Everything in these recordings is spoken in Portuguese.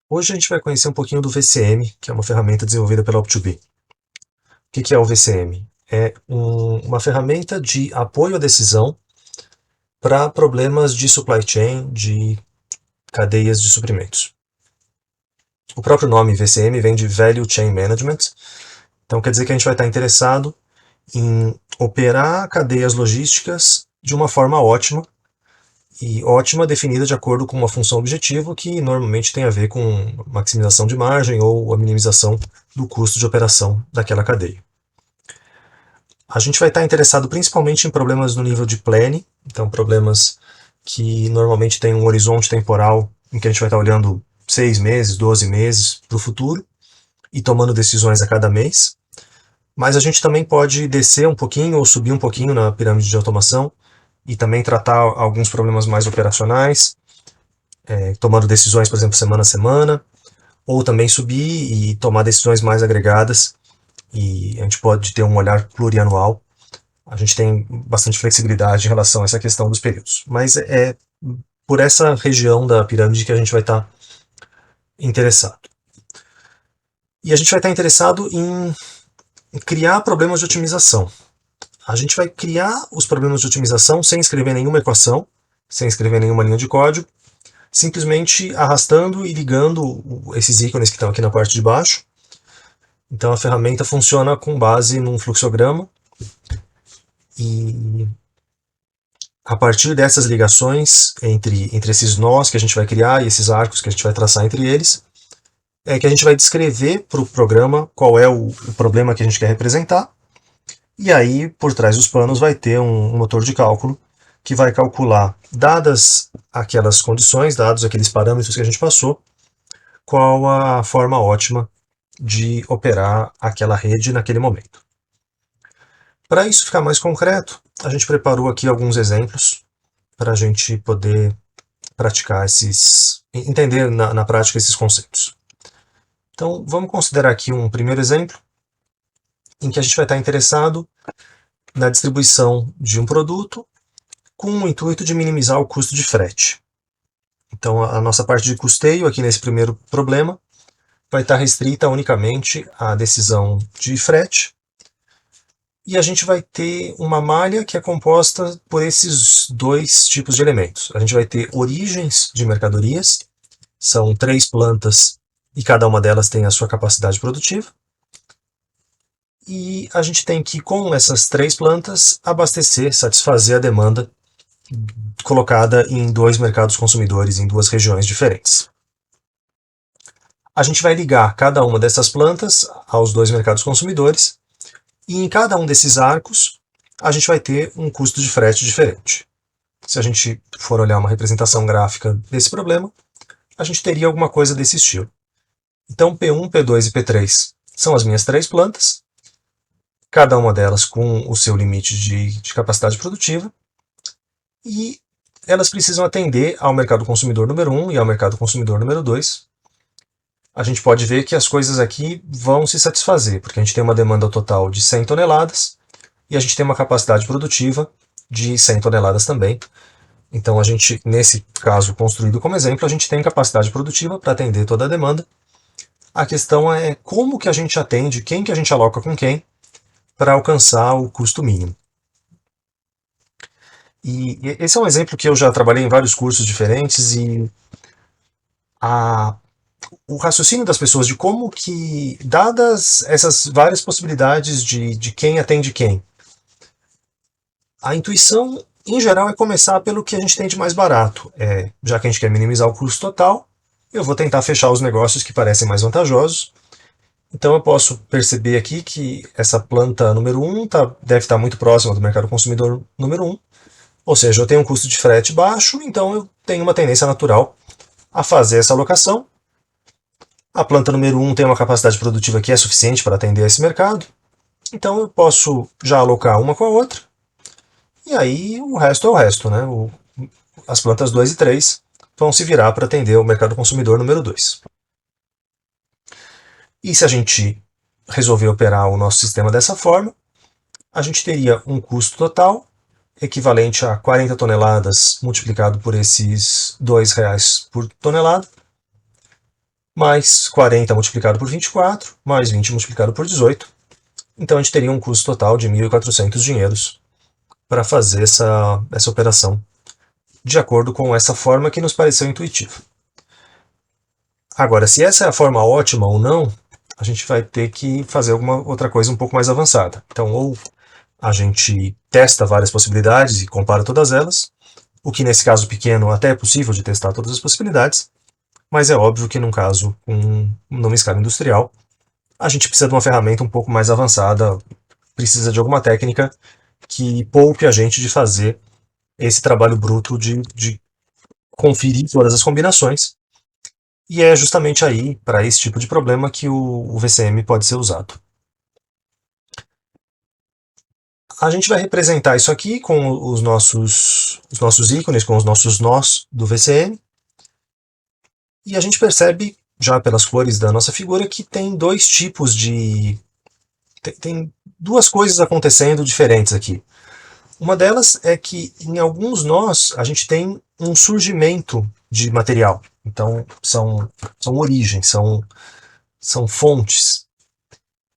Hoje a gente vai conhecer um pouquinho do VCM, que é uma ferramenta desenvolvida pela Op2B. O que é o VCM? É uma ferramenta de apoio à decisão para problemas de supply chain, de cadeias de suprimentos. O próprio nome VCM vem de Value Chain Management, então quer dizer que a gente vai estar interessado em operar cadeias logísticas de uma forma ótima, e ótima definida de acordo com uma função objetivo que normalmente tem a ver com maximização de margem ou a minimização do custo de operação daquela cadeia. A gente vai estar interessado principalmente em problemas no nível de planning, então problemas que normalmente têm um horizonte temporal em que a gente vai estar olhando 6 meses, 12 meses para o futuro e tomando decisões a cada mês. Mas a gente também pode descer um pouquinho ou subir um pouquinho na pirâmide de automação e também tratar alguns problemas mais operacionais, tomando decisões, por exemplo, semana a semana, ou também subir e tomar decisões mais agregadas, e a gente pode ter um olhar plurianual. A gente tem bastante flexibilidade em relação a essa questão dos períodos. Mas é por essa região da pirâmide que a gente vai estar interessado. E a gente vai estar interessado em criar problemas de otimização. A gente vai criar os problemas de otimização sem escrever nenhuma equação, sem escrever nenhuma linha de código, simplesmente arrastando e ligando esses ícones que estão aqui na parte de baixo. Então a ferramenta funciona com base num fluxograma e a partir dessas ligações entre esses nós que a gente vai criar e esses arcos que a gente vai traçar entre eles, é que a gente vai descrever para o programa qual é o problema que a gente quer representar, e aí por trás dos panos vai ter um motor de cálculo que vai calcular, dadas aquelas condições, dados aqueles parâmetros que a gente passou, qual a forma ótima de operar aquela rede naquele momento. Para isso ficar mais concreto, a gente preparou aqui alguns exemplos para a gente poder praticar entender na prática esses conceitos. Então, vamos considerar aqui um primeiro exemplo em que a gente vai estar interessado na distribuição de um produto com o intuito de minimizar o custo de frete. Então, a nossa parte de custeio aqui nesse primeiro problema vai estar restrita unicamente à decisão de frete, e a gente vai ter uma malha que é composta por esses dois tipos de elementos. A gente vai ter origens de mercadorias, são 3 plantas e cada uma delas tem a sua capacidade produtiva. E a gente tem que, com essas 3 plantas, abastecer, satisfazer a demanda colocada em 2 mercados consumidores, em 2 regiões diferentes. A gente vai ligar cada uma dessas plantas aos 2 mercados consumidores, e em cada um desses arcos a gente vai ter um custo de frete diferente. Se a gente for olhar uma representação gráfica desse problema, a gente teria alguma coisa desse estilo. Então P1, P2 e P3 são as minhas 3 plantas, cada uma delas com o seu limite de capacidade produtiva, e elas precisam atender ao mercado consumidor número 1 e ao mercado consumidor número 2. A gente pode ver que as coisas aqui vão se satisfazer, porque a gente tem uma demanda total de 100 toneladas e a gente tem uma capacidade produtiva de 100 toneladas também. Então a gente, nesse caso construído como exemplo, a gente tem capacidade produtiva para atender toda a demanda. A questão é como que a gente atende, quem que a gente aloca com quem, para alcançar o custo mínimo. E esse é um exemplo que eu já trabalhei em vários cursos diferentes, e o raciocínio das pessoas de como que, dadas essas várias possibilidades de quem atende quem, a intuição em geral é começar pelo que a gente tem de mais barato. Já que a gente quer minimizar o custo total, eu vou tentar fechar os negócios que parecem mais vantajosos. Então eu posso perceber aqui que essa planta número 1 deve estar muito próxima do mercado consumidor número 1, ou seja, eu tenho um custo de frete baixo, então eu tenho uma tendência natural a fazer essa alocação. A planta número 1 tem uma capacidade produtiva que é suficiente para atender esse mercado, então eu posso já alocar uma com a outra, e aí o resto é o resto, né? As plantas 2 e 3 vão se virar para atender o mercado consumidor número 2. E se a gente resolver operar o nosso sistema dessa forma, a gente teria um custo total equivalente a 40 toneladas multiplicado por esses R$ 2 por tonelada, mais 40 multiplicado por 24, mais 20 multiplicado por 18. Então a gente teria um custo total de 1.400 dinheiros para fazer essa operação, de acordo com essa forma que nos pareceu intuitiva. Agora, se essa é a forma ótima ou não, a gente vai ter que fazer alguma outra coisa um pouco mais avançada. Então, ou a gente testa várias possibilidades e compara todas elas, o que nesse caso pequeno até é possível de testar todas as possibilidades, mas é óbvio que num caso numa escala industrial, a gente precisa de uma ferramenta um pouco mais avançada, precisa de alguma técnica que poupe a gente de fazer esse trabalho bruto de conferir todas as combinações, e é justamente aí, para esse tipo de problema, que o VCM pode ser usado. A gente vai representar isso aqui com os nossos ícones, com os nossos nós do VCM, e a gente percebe, já pelas cores da nossa figura, que tem dois tipos de... tem duas coisas acontecendo diferentes aqui. Uma delas é que em alguns nós a gente tem um surgimento de material. Então são origens, são fontes.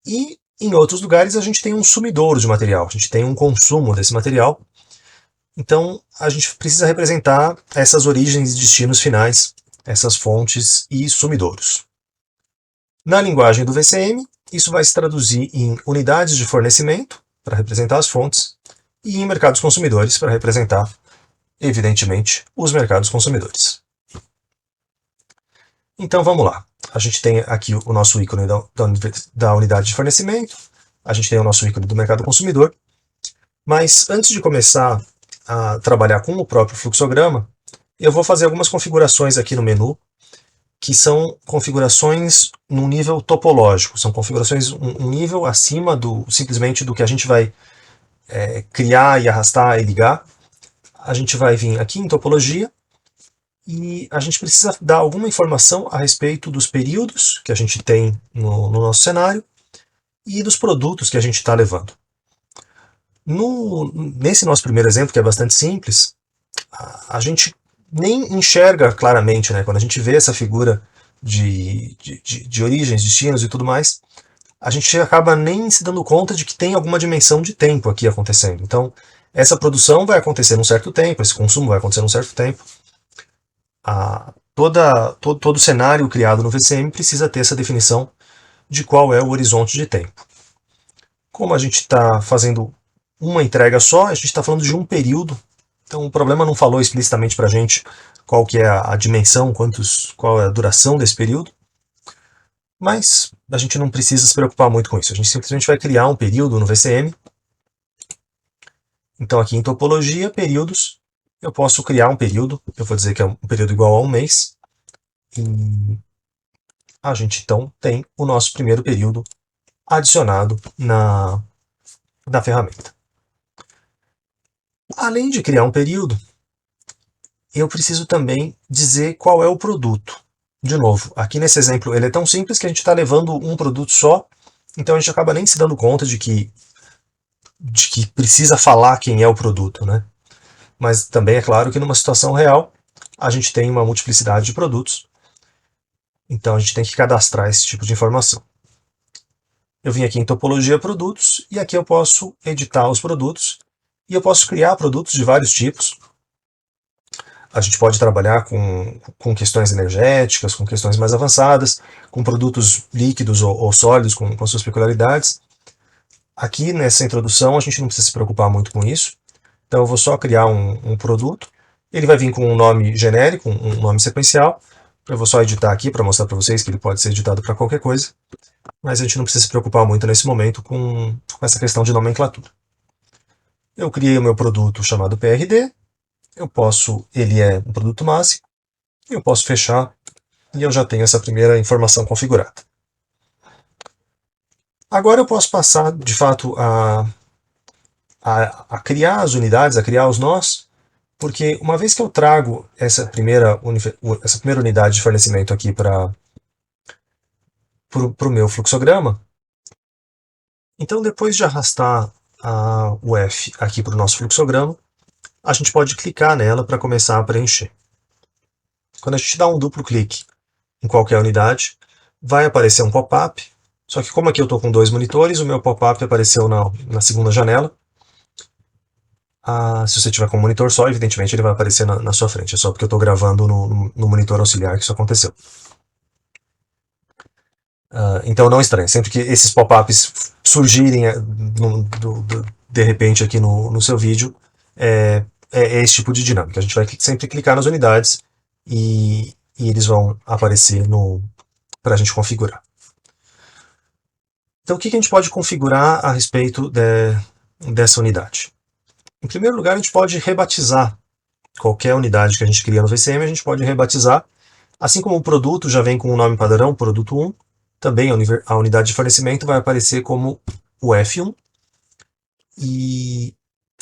E em outros lugares a gente tem um sumidouro de material, a gente tem um consumo desse material. Então a gente precisa representar essas origens e destinos finais, essas fontes e sumidouros. Na linguagem do VCM, isso vai se traduzir em unidades de fornecimento, para representar as fontes, e em mercados consumidores, para representar, evidentemente, os mercados consumidores. Então vamos lá. A gente tem aqui o nosso ícone da unidade de fornecimento, a gente tem o nosso ícone do mercado consumidor, mas antes de começar a trabalhar com o próprio fluxograma, eu vou fazer algumas configurações aqui no menu, que são configurações num nível topológico, são configurações um nível acima simplesmente do que a gente vai criar e arrastar e ligar. A gente vai vir aqui em topologia e a gente precisa dar alguma informação a respeito dos períodos que a gente tem no nosso cenário e dos produtos que a gente está levando. Nesse nosso primeiro exemplo, que é bastante simples, a gente nem enxerga claramente, né? Quando a gente vê essa figura de origens, destinos e tudo mais, a gente acaba nem se dando conta de que tem alguma dimensão de tempo aqui acontecendo. Então, essa produção vai acontecer num certo tempo, esse consumo vai acontecer num certo tempo. Todo cenário criado no VCM precisa ter essa definição de qual é o horizonte de tempo. Como a gente está fazendo uma entrega só, a gente está falando de um período, então o problema não falou explicitamente para a gente qual que é a dimensão, qual é a duração desse período, mas a gente não precisa se preocupar muito com isso, a gente simplesmente vai criar um período no VCM. Então aqui em topologia, períodos, eu posso criar um período, eu vou dizer que é um período igual a um mês, e a gente então tem o nosso primeiro período adicionado na ferramenta. Além de criar um período, eu preciso também dizer qual é o produto. De novo, aqui nesse exemplo ele é tão simples que a gente está levando um produto só, então a gente acaba nem se dando conta de que precisa falar quem é o produto, né? Mas também é claro que numa situação real a gente tem uma multiplicidade de produtos, então a gente tem que cadastrar esse tipo de informação. Eu vim aqui em topologia produtos e aqui eu posso editar os produtos e eu posso criar produtos de vários tipos. A gente pode trabalhar com questões energéticas, com questões mais avançadas, com produtos líquidos ou sólidos com suas peculiaridades. Aqui nessa introdução a gente não precisa se preocupar muito com isso, então eu vou só criar um produto, ele vai vir com um nome genérico, um nome sequencial, eu vou só editar aqui para mostrar para vocês que ele pode ser editado para qualquer coisa, mas a gente não precisa se preocupar muito nesse momento com essa questão de nomenclatura. Eu criei o meu produto chamado PRD, ele é um produto máximo, eu posso fechar e eu já tenho essa primeira informação configurada. Agora eu posso passar, de fato, a criar as unidades, a criar os nós, porque uma vez que eu trago essa primeira unidade de fornecimento aqui para o meu fluxograma, então depois de arrastar o F aqui para o nosso fluxograma, a gente pode clicar nela para começar a preencher. Quando a gente dá um duplo clique em qualquer unidade, vai aparecer um pop-up, só que como aqui eu estou com 2 monitores, o meu pop-up apareceu na segunda janela. Se você tiver com um monitor só, evidentemente ele vai aparecer na sua frente, é só porque eu estou gravando no monitor auxiliar que isso aconteceu. Então não estranhe, sempre que esses pop-ups surgirem de repente aqui no seu vídeo, é esse tipo de dinâmica. A gente vai sempre clicar nas unidades e eles vão aparecer para a gente configurar. Então o que a gente pode configurar a respeito dessa unidade? Em primeiro lugar, a gente pode rebatizar qualquer unidade que a gente cria no VCM, a gente pode rebatizar, assim como o produto já vem com o nome padrão, produto 1, também a unidade de fornecimento vai aparecer como o F1. E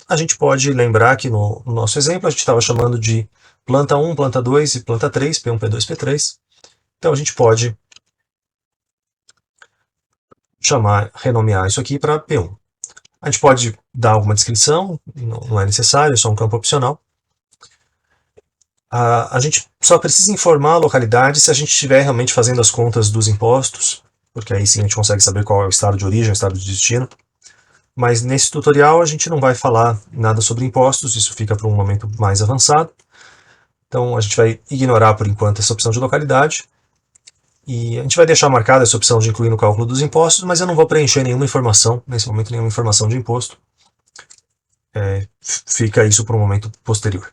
a gente pode lembrar que no nosso exemplo a gente estava chamando de planta 1, planta 2 e planta 3, P1, P2, P3. Então a gente pode renomear isso aqui para P1. A gente pode dar alguma descrição, não é necessário, é só um campo opcional. A gente só precisa informar a localidade se a gente estiver realmente fazendo as contas dos impostos, porque aí sim a gente consegue saber qual é o estado de origem, o estado de destino. Mas nesse tutorial a gente não vai falar nada sobre impostos, isso fica para um momento mais avançado. Então a gente vai ignorar por enquanto essa opção de localidade. E a gente vai deixar marcada essa opção de incluir no cálculo dos impostos, mas eu não vou preencher nenhuma informação, nesse momento nenhuma informação de imposto. Fica isso para um momento posterior.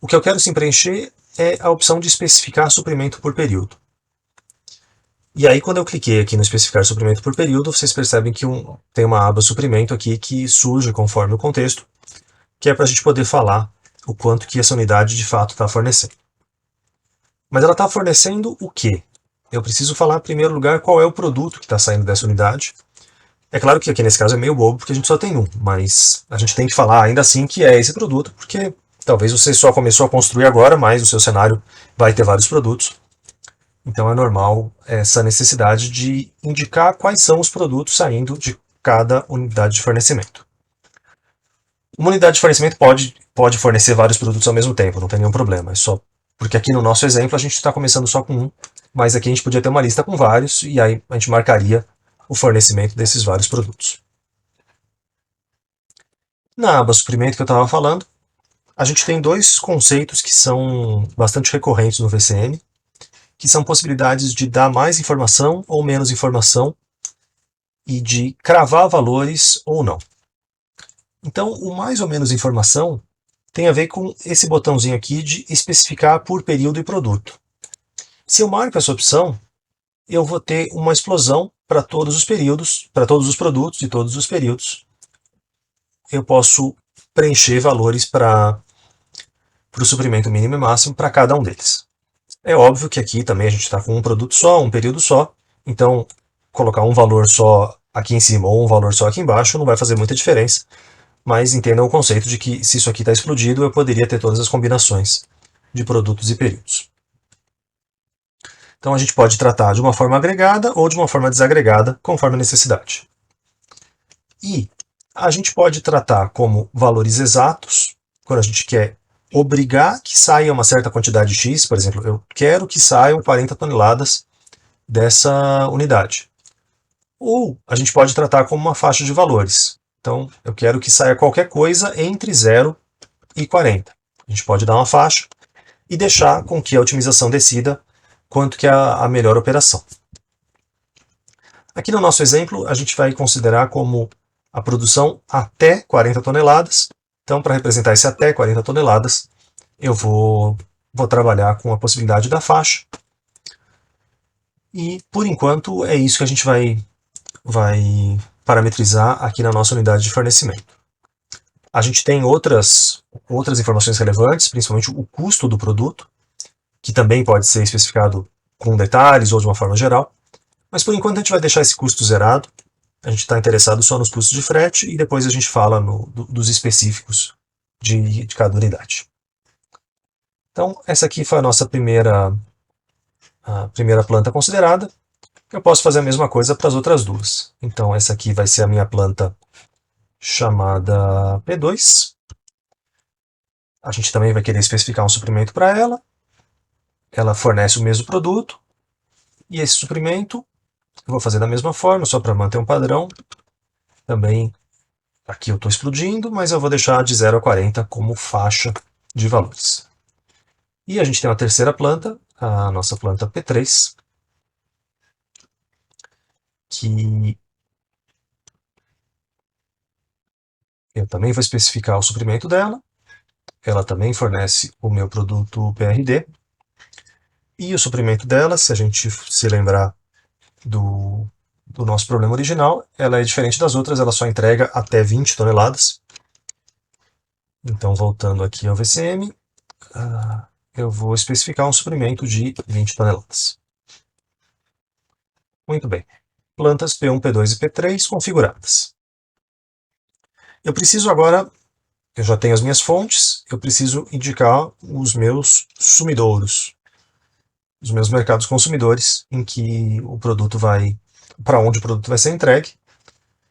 O que eu quero sim preencher é a opção de especificar suprimento por período. E aí quando eu cliquei aqui no especificar suprimento por período, vocês percebem que tem uma aba suprimento aqui que surge conforme o contexto, que é para a gente poder falar o quanto que essa unidade de fato está fornecendo. Mas ela está fornecendo o quê? Eu preciso falar, em primeiro lugar, qual é o produto que está saindo dessa unidade. É claro que aqui nesse caso é meio bobo, porque a gente só tem um, mas a gente tem que falar ainda assim que é esse produto, porque talvez você só começou a construir agora, mas o seu cenário vai ter vários produtos. Então é normal essa necessidade de indicar quais são os produtos saindo de cada unidade de fornecimento. Uma unidade de fornecimento pode fornecer vários produtos ao mesmo tempo, não tem nenhum problema. É só porque aqui no nosso exemplo a gente está começando só com um, mas aqui a gente podia ter uma lista com vários e aí a gente marcaria o fornecimento desses vários produtos. Na aba suprimento que eu estava falando, a gente tem dois conceitos que são bastante recorrentes no VCM, que são possibilidades de dar mais informação ou menos informação e de cravar valores ou não. Então, o mais ou menos informação tem a ver com esse botãozinho aqui de especificar por período e produto. Se eu marco essa opção, eu vou ter uma explosão para todos os períodos, para todos os produtos de todos os períodos. Eu posso preencher valores para o suprimento mínimo e máximo para cada um deles. É óbvio que aqui também a gente está com um produto só, um período só, então colocar um valor só aqui em cima ou um valor só aqui embaixo não vai fazer muita diferença, mas entendam o conceito de que se isso aqui está explodido, eu poderia ter todas as combinações de produtos e períodos. Então a gente pode tratar de uma forma agregada ou de uma forma desagregada, conforme a necessidade. E a gente pode tratar como valores exatos, quando a gente quer obrigar que saia uma certa quantidade X, por exemplo, eu quero que saiam 40 toneladas dessa unidade. Ou a gente pode tratar como uma faixa de valores. Então, eu quero que saia qualquer coisa entre 0 e 40. A gente pode dar uma faixa e deixar com que a otimização decida quanto que é a melhor operação. Aqui no nosso exemplo, a gente vai considerar como a produção até 40 toneladas. Então, para representar esse até 40 toneladas, eu vou trabalhar com a possibilidade da faixa. E, por enquanto, é isso que a gente vai parametrizar aqui na nossa unidade de fornecimento. A gente tem outras informações relevantes, principalmente o custo do produto, que também pode ser especificado com detalhes ou de uma forma geral. Mas, por enquanto, a gente vai deixar esse custo zerado. A gente está interessado só nos custos de frete e depois a gente fala dos específicos de cada unidade. Então, essa aqui foi a nossa primeira planta considerada. Eu posso fazer a mesma coisa para as outras duas. Então, essa aqui vai ser a minha planta chamada P2. A gente também vai querer especificar um suprimento para ela. ela fornece o mesmo produto, e esse suprimento eu vou fazer da mesma forma, só para manter um padrão. Também aqui eu estou explodindo, mas eu vou deixar de 0 a 40 como faixa de valores. E a gente tem uma terceira planta, a nossa planta P3, que eu também vou especificar o suprimento dela. Ela também fornece o meu produto PRD. E o suprimento dela, se a gente se lembrar do nosso problema original, ela é diferente das outras, ela só entrega até 20 toneladas. Então, voltando aqui ao VCM, eu vou especificar um suprimento de 20 toneladas. Muito bem. Plantas P1, P2 e P3 configuradas. Eu preciso agora, eu já tenho as minhas fontes, eu preciso indicar os meus sumidouros, os meus mercados consumidores, em que o produto vai, para onde o produto vai ser entregue.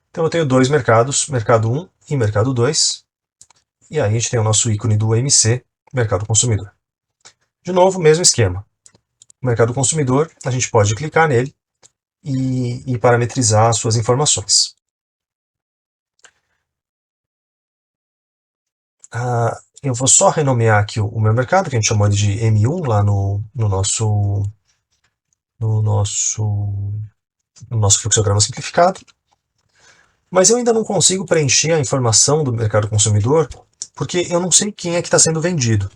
Então eu tenho dois mercados, mercado 1 e mercado 2, e aí a gente tem o nosso ícone do MC, mercado consumidor. De novo, mesmo esquema. O mercado consumidor, a gente pode clicar nele e parametrizar as suas informações. Eu vou só renomear aqui o meu mercado, que a gente chamou ele de M1 lá no nosso fluxograma simplificado. Mas eu ainda não consigo preencher a informação do mercado consumidor, porque eu não sei quem é que está sendo vendido.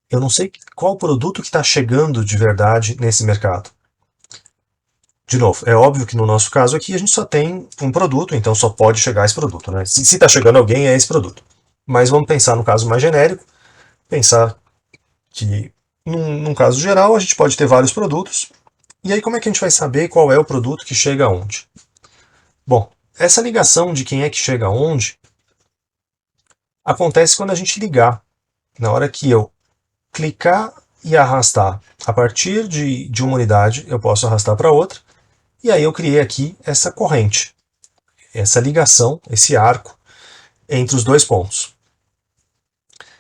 Eu não sei qual produto que está chegando de verdade nesse mercado. De novo, é óbvio que no nosso caso aqui a gente só tem um produto, então só pode chegar esse produto, né? Se está chegando alguém, é esse produto. Mas vamos pensar no caso mais genérico, pensar que num caso geral a gente pode ter vários produtos, e aí como é que a gente vai saber qual é o produto que chega aonde? Bom, essa ligação de quem é que chega aonde acontece quando a gente ligar. Na hora que eu clicar e arrastar a partir de uma unidade, eu posso arrastar para outra, e aí eu criei aqui essa corrente, essa ligação, esse arco entre os dois pontos.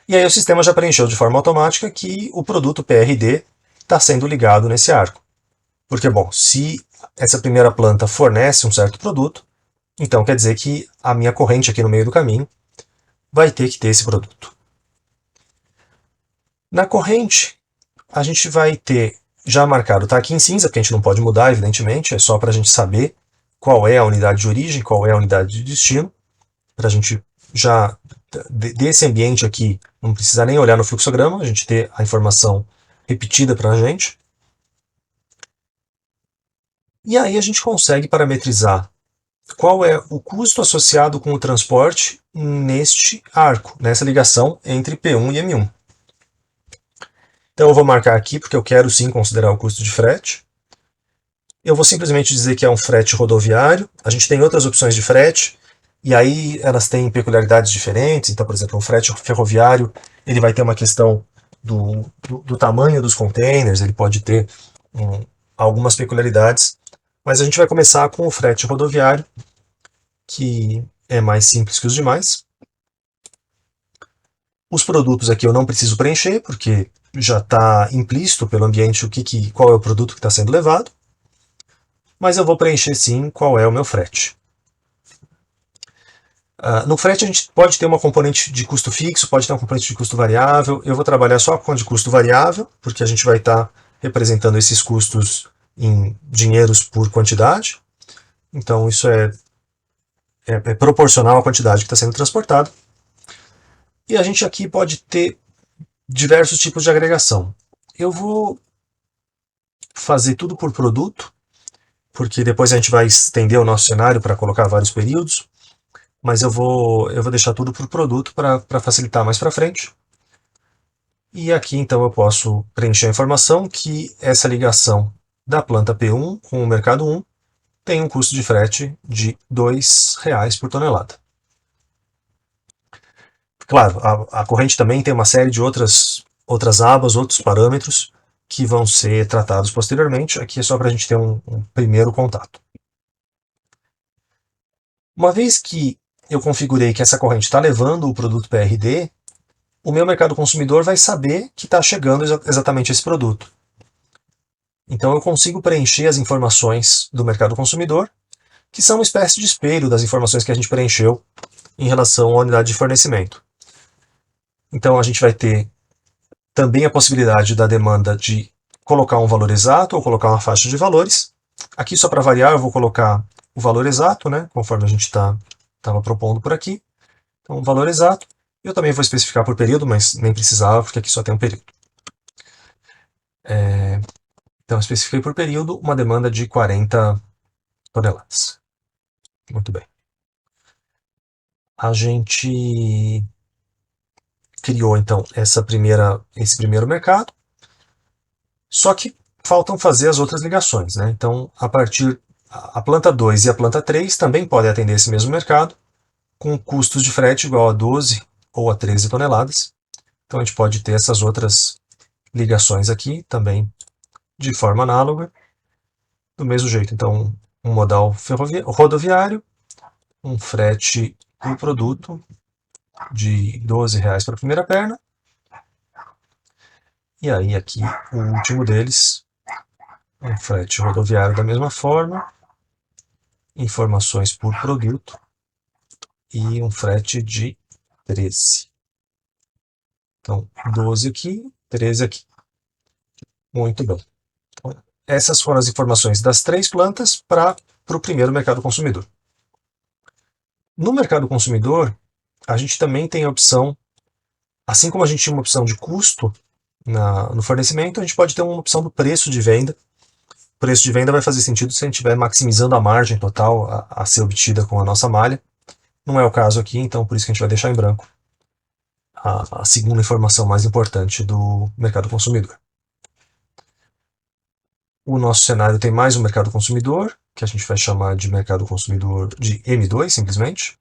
E aí o sistema já preencheu de forma automática que o produto PRD está sendo ligado nesse arco. Porque, bom, se essa primeira planta fornece um certo produto, então quer dizer que a minha corrente aqui no meio do caminho vai ter que ter esse produto. Na corrente, a gente vai ter já marcado, está aqui em cinza, porque a gente não pode mudar, evidentemente, é só para a gente saber qual é a unidade de origem, qual é a unidade de destino, para a gente já, desse ambiente aqui, não precisar nem olhar no fluxograma, a gente ter a informação repetida para a gente. E aí a gente consegue parametrizar qual é o custo associado com o transporte neste arco, nessa ligação entre P1 e M1. Então eu vou marcar aqui, porque eu quero sim considerar o custo de frete. Eu vou simplesmente dizer que é um frete rodoviário. A gente tem outras opções de frete, e aí elas têm peculiaridades diferentes. Então, por exemplo, um frete ferroviário, ele vai ter uma questão do tamanho dos containers, ele pode ter algumas peculiaridades. Mas a gente vai começar com o frete rodoviário, que é mais simples que os demais. Os produtos aqui eu não preciso preencher, porque já está implícito pelo ambiente qual é o produto que está sendo levado. Mas eu vou preencher sim qual é o meu frete. No frete a gente pode ter uma componente de custo fixo, pode ter uma componente de custo variável. Eu vou trabalhar só com a de custo variável, porque a gente vai estar representando esses custos em dinheiros por quantidade. Então isso é proporcional à quantidade que está sendo transportada. E a gente aqui pode ter diversos tipos de agregação. Eu vou fazer tudo por produto, porque depois a gente vai estender o nosso cenário para colocar vários períodos, mas eu vou deixar tudo por produto para facilitar mais para frente. E aqui então eu posso preencher a informação que essa ligação da planta P1 com o mercado 1 tem um custo de frete de R$ 2,00 por tonelada. Claro, a corrente também tem uma série de outras abas, outros parâmetros que vão ser tratados posteriormente. Aqui é só para a gente ter um primeiro contato. Uma vez que eu configurei que essa corrente está levando o produto PRD, o meu mercado consumidor vai saber que está chegando exatamente esse produto. Então eu consigo preencher as informações do mercado consumidor, que são uma espécie de espelho das informações que a gente preencheu em relação à unidade de fornecimento. Então a gente vai ter também a possibilidade da demanda de colocar um valor exato ou colocar uma faixa de valores. Aqui, só para variar, eu vou colocar o valor exato, né, conforme a gente estava propondo por aqui. Então, um valor exato. Eu também vou especificar por período, mas nem precisava, porque aqui só tem um período. Então, eu especifiquei por período uma demanda de 40 toneladas. Muito bem. A gente criou, então, esse primeiro mercado, só que faltam fazer as outras ligações, né? Então, a planta 2 e a planta 3 também podem atender esse mesmo mercado, com custos de frete igual a 12 ou a 13 toneladas. Então, a gente pode ter essas outras ligações aqui também de forma análoga, do mesmo jeito. Então, um modal rodoviário, um frete do produto de R$ 12 para a primeira perna. E aí aqui o último deles, um frete rodoviário da mesma forma, informações por produto e um frete de 13. Então, 12 aqui, 13 aqui. Muito bem. Então, essas foram as informações das 3 plantas para o primeiro mercado consumidor. No mercado consumidor, a gente também tem a opção, assim como a gente tinha uma opção de custo no fornecimento, a gente pode ter uma opção do preço de venda. O preço de venda vai fazer sentido se a gente estiver maximizando a margem total a ser obtida com a nossa malha. Não é o caso aqui, então por isso que a gente vai deixar em branco a segunda informação mais importante do mercado consumidor. O nosso cenário tem mais um mercado consumidor, que a gente vai chamar de mercado consumidor de M2, simplesmente.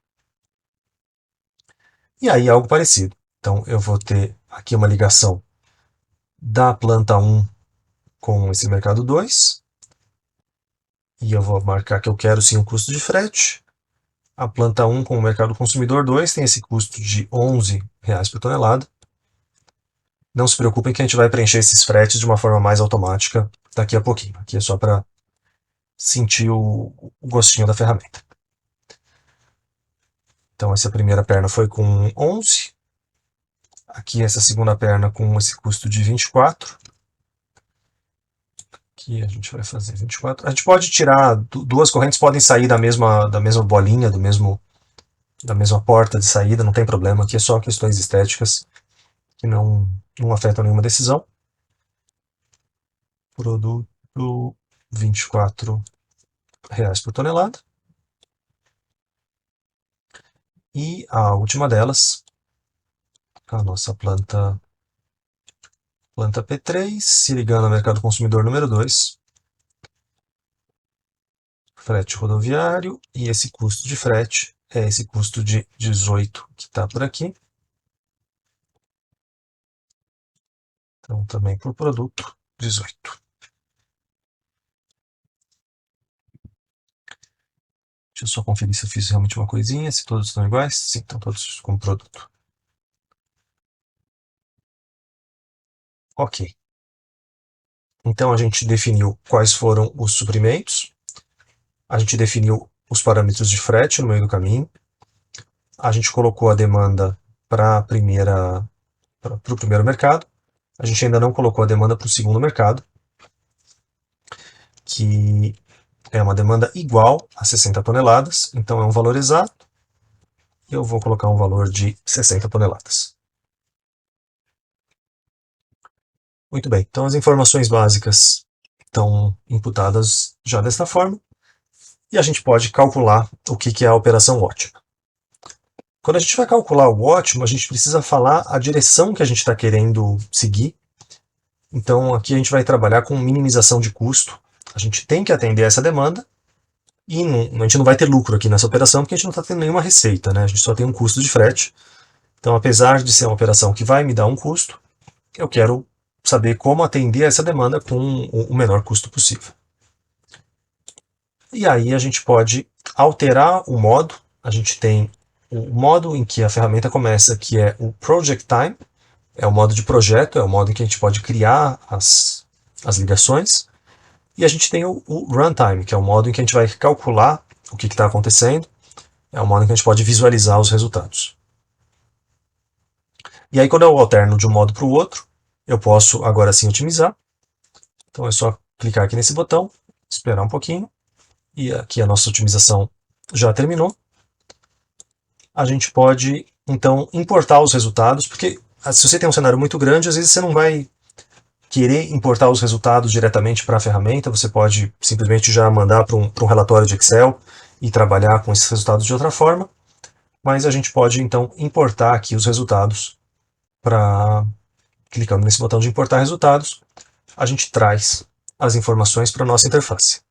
E aí algo parecido. Então eu vou ter aqui uma ligação da planta 1 com esse mercado 2. E eu vou marcar que eu quero sim um custo de frete. A planta 1 com o mercado consumidor 2 tem esse custo de R$ 11 por tonelada. Não se preocupem que a gente vai preencher esses fretes de uma forma mais automática daqui a pouquinho. Aqui é só para sentir o gostinho da ferramenta. Então essa primeira perna foi com 11. Aqui essa segunda perna com esse custo de 24. Aqui a gente vai fazer 24. A gente pode tirar, duas correntes podem sair da mesma bolinha, da mesma porta de saída, não tem problema. Aqui é só questões estéticas que não afetam nenhuma decisão. Produto R$ 24 por tonelada. E a última delas, a nossa planta P3, se ligando ao mercado consumidor número 2, frete rodoviário, e esse custo de frete é esse custo de 18 que está por aqui. Então também por produto, 18. Deixa eu só conferir se eu fiz realmente uma coisinha, se todos estão iguais. Sim, estão todos com produto. Ok. Então a gente definiu quais foram os suprimentos, a gente definiu os parâmetros de frete no meio do caminho, a gente colocou a demanda para o primeiro mercado, a gente ainda não colocou a demanda para o segundo mercado, que é uma demanda igual a 60 toneladas, então é um valor exato, e eu vou colocar um valor de 60 toneladas. Muito bem, então as informações básicas estão imputadas já desta forma, e a gente pode calcular o que é a operação ótima. Quando a gente vai calcular o ótimo, a gente precisa falar a direção que a gente está querendo seguir. Então aqui a gente vai trabalhar com minimização de custo. A gente tem que atender essa demanda e a gente não vai ter lucro aqui nessa operação porque a gente não está tendo nenhuma receita, né? A gente só tem um custo de frete. Então, apesar de ser uma operação que vai me dar um custo, eu quero saber como atender essa demanda com o menor custo possível. E aí a gente pode alterar o modo. A gente tem o modo em que a ferramenta começa, que é o Project Time. é o modo de projeto, é o modo em que a gente pode criar as ligações. E a gente tem o runtime, que é o modo em que a gente vai calcular o que está acontecendo, é o modo em que a gente pode visualizar os resultados. E aí, quando eu alterno de um modo para o outro, eu posso agora sim otimizar. Então é só clicar aqui nesse botão, esperar um pouquinho, e aqui a nossa otimização já terminou. A gente pode, então, importar os resultados, porque se você tem um cenário muito grande, às vezes você não vai querer importar os resultados diretamente para a ferramenta, você pode simplesmente já mandar para um relatório de Excel e trabalhar com esses resultados de outra forma, mas a gente pode, então, importar aqui os resultados clicando nesse botão de importar resultados, a gente traz as informações para a nossa interface.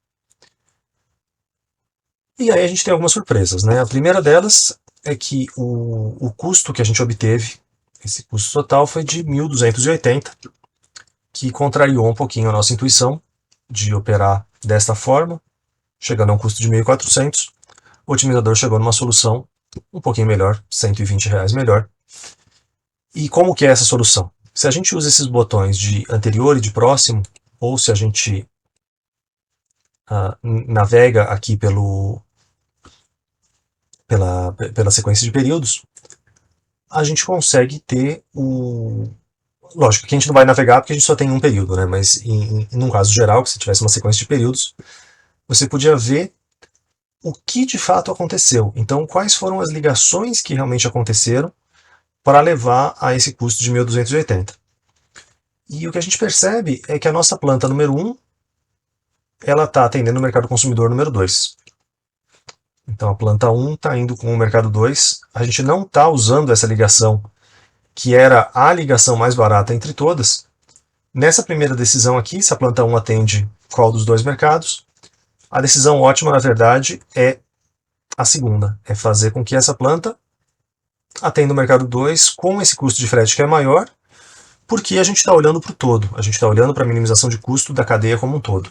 E aí a gente tem algumas surpresas, né? A primeira delas é que o custo que a gente obteve, esse custo total foi de 1.280, que contrariou um pouquinho a nossa intuição de operar desta forma, chegando a um custo de 1.400. O otimizador chegou numa solução um pouquinho melhor, R$ 120 melhor. E como que é essa solução? Se a gente usa esses botões de anterior e de próximo, ou se a gente navega aqui pela sequência de períodos, a gente consegue ter Lógico que a gente não vai navegar porque a gente só tem um período, né? Mas num caso geral, que se tivesse uma sequência de períodos, você podia ver o que de fato aconteceu. Então, quais foram as ligações que realmente aconteceram para levar a esse custo de 1.280. E o que a gente percebe é que a nossa planta número 1, ela está atendendo o mercado consumidor número 2. Então a planta 1 está indo com o mercado 2. A gente não está usando essa ligação, que era a ligação mais barata entre todas. Nessa primeira decisão aqui, se a planta 1 atende qual dos dois mercados, a decisão ótima, na verdade, é a segunda. É fazer com que essa planta atenda o mercado 2 com esse custo de frete que é maior, porque a gente está olhando para o todo. A gente está olhando para a minimização de custo da cadeia como um todo.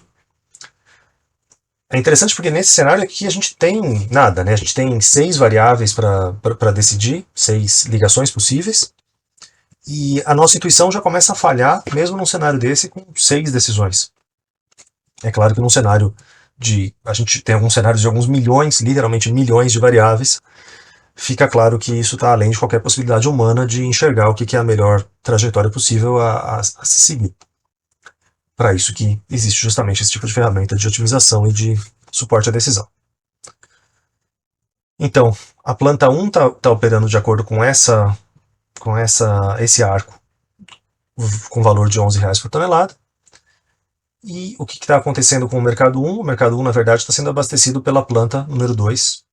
É interessante porque nesse cenário aqui a gente tem nada, né? A gente tem 6 variáveis para decidir, 6 ligações possíveis, e a nossa intuição já começa a falhar, mesmo num cenário desse, com 6 decisões. É claro que num cenário a gente tem alguns cenários de alguns milhões, literalmente milhões de variáveis, fica claro que isso está além de qualquer possibilidade humana de enxergar o que é a melhor trajetória possível a se seguir. Para isso que existe justamente esse tipo de ferramenta de otimização e de suporte à decisão. Então, a planta 1 está operando de acordo com esse arco com valor de R$11 por tonelada. E o que está acontecendo com o mercado 1? O mercado 1, na verdade, está sendo abastecido pela planta número 2.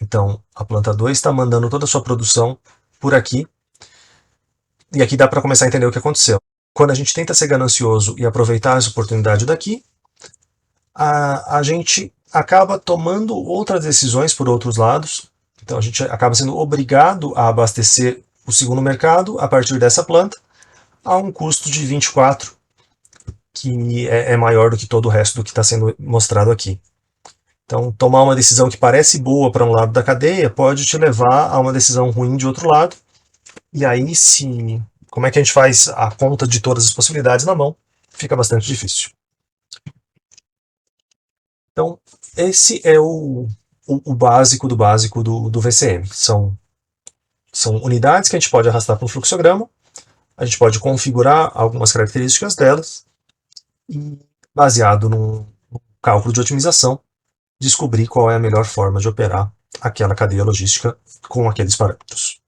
Então, a planta 2 está mandando toda a sua produção por aqui. E aqui dá para começar a entender o que aconteceu. Quando a gente tenta ser ganancioso e aproveitar essa oportunidade daqui, a gente acaba tomando outras decisões por outros lados. Então a gente acaba sendo obrigado a abastecer o segundo mercado a partir dessa planta a um custo de 24, que é maior do que todo o resto do que está sendo mostrado aqui. Então, tomar uma decisão que parece boa para um lado da cadeia pode te levar a uma decisão ruim de outro lado. E aí, como é que a gente faz a conta de todas as possibilidades na mão? Fica bastante difícil. Então, esse é o básico do básico do VCM. São unidades que a gente pode arrastar para um fluxograma, a gente pode configurar algumas características delas e, baseado num cálculo de otimização, descobrir qual é a melhor forma de operar aquela cadeia logística com aqueles parâmetros.